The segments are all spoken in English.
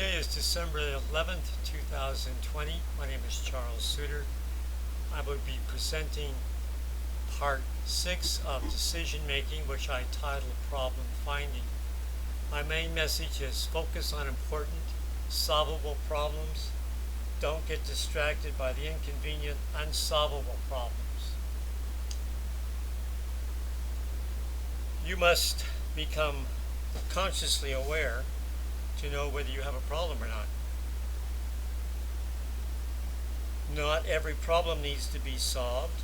Today is December 11th, 2020. My name is Charles Suter. I will be presenting part 6 of decision making, which I titled Problem Finding. My main message is focus on important, solvable problems. Don't get distracted by the inconvenient, unsolvable problems. You must become consciously aware to know whether you have a problem or not. Not every problem needs to be solved,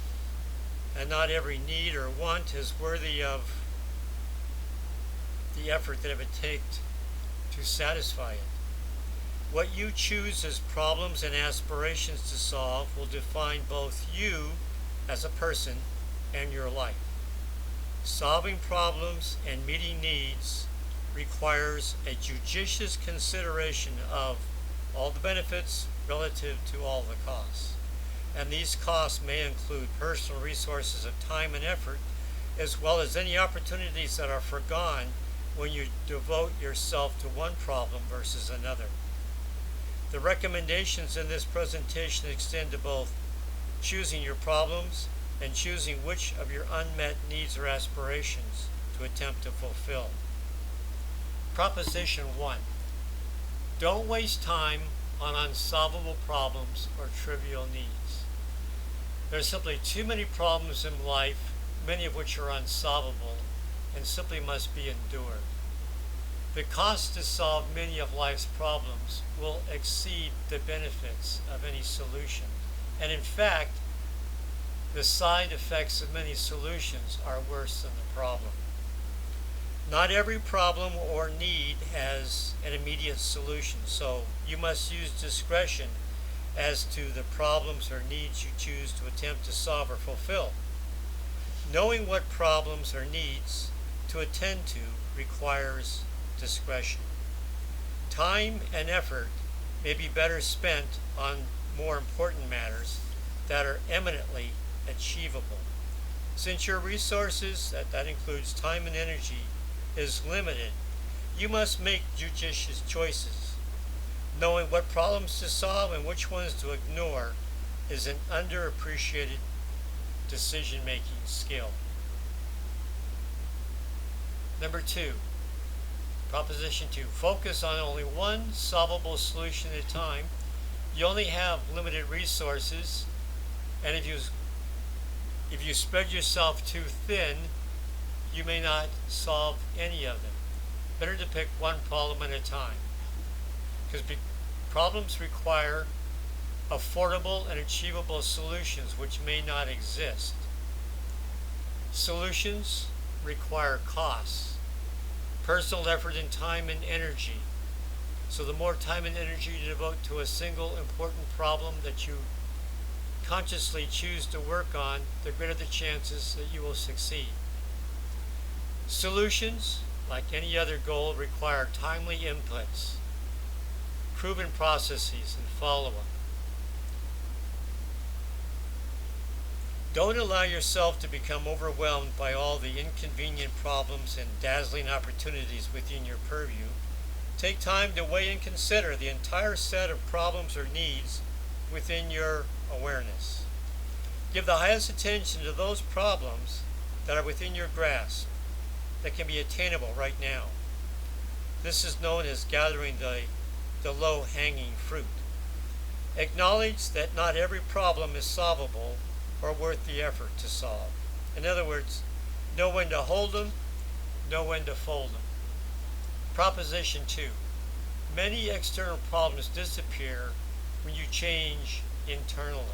and not every need or want is worthy of the effort that it would take to satisfy it. What you choose as problems and aspirations to solve will define both you as a person and your life. Solving problems and meeting needs requires a judicious consideration of all the benefits relative to all the costs. And these costs may include personal resources of time and effort, as well as any opportunities that are forgone when you devote yourself to one problem versus another. The recommendations in this presentation extend to both choosing your problems and choosing which of your unmet needs or aspirations to attempt to fulfill. Proposition 1. Don't waste time on unsolvable problems or trivial needs. There are simply too many problems in life, many of which are unsolvable and simply must be endured. The cost to solve many of life's problems will exceed the benefits of any solution. And in fact, the side effects of many solutions are worse than the problem. Not every problem or need has an immediate solution, so you must use discretion as to the problems or needs you choose to attempt to solve or fulfill. Knowing what problems or needs to attend to requires discretion. Time and effort may be better spent on more important matters that are eminently achievable. Since your resources, that includes time and energy, is limited, you must make judicious choices. Knowing what problems to solve and which ones to ignore is an underappreciated decision-making skill. Number 2, Proposition 2. Focus on only one solvable solution at a time. You only have limited resources, and if you spread yourself too thin, you may not solve any of them. Better to pick one problem at a time, because problems require affordable and achievable solutions which may not exist. Solutions require costs, personal effort and time and energy. So the more time and energy you devote to a single important problem that you consciously choose to work on, the greater the chances that you will succeed. Solutions, like any other goal, require timely inputs, proven processes, and follow-up. Don't allow yourself to become overwhelmed by all the inconvenient problems and dazzling opportunities within your purview. Take time to weigh and consider the entire set of problems or needs within your awareness. Give the highest attention to those problems that are within your grasp, that can be attainable right now. This is known as gathering the low-hanging fruit. Acknowledge that not every problem is solvable or worth the effort to solve. In other words, know when to hold them, know when to fold them. Proposition 2. Many external problems disappear when you change internally.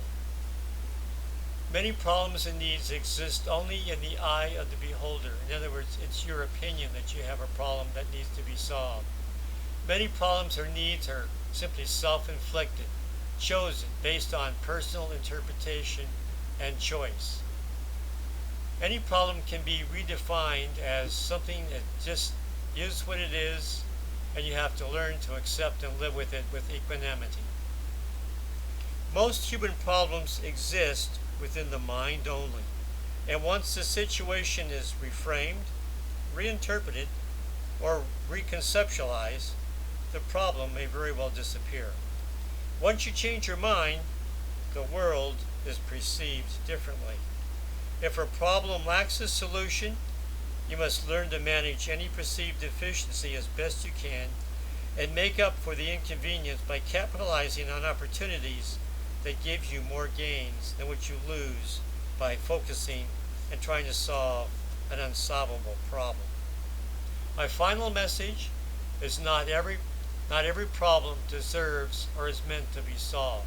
Many problems and needs exist only in the eye of the beholder. In other words, it's your opinion that you have a problem that needs to be solved. Many problems or needs are simply self-inflicted, chosen based on personal interpretation and choice. Any problem can be redefined as something that just is what it is, and you have to learn to accept and live with it with equanimity. Most human problems exist within the mind only, and once the situation is reframed, reinterpreted, or reconceptualized, the problem may very well disappear. Once you change your mind, the world is perceived differently. If a problem lacks a solution, you must learn to manage any perceived deficiency as best you can and make up for the inconvenience by capitalizing on opportunities that give you more gains than what you lose by focusing and trying to solve an unsolvable problem. My final message is not every problem deserves or is meant to be solved.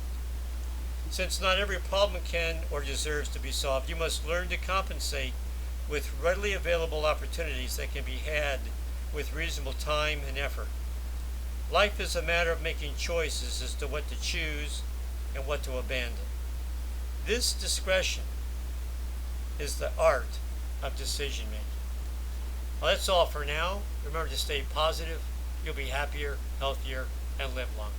Since not every problem can or deserves to be solved, you must learn to compensate with readily available opportunities that can be had with reasonable time and effort. Life is a matter of making choices as to what to choose and what to abandon. This discretion is the art of decision making. Well, that's all for now. Remember to stay positive. You'll be happier, healthier, and live longer.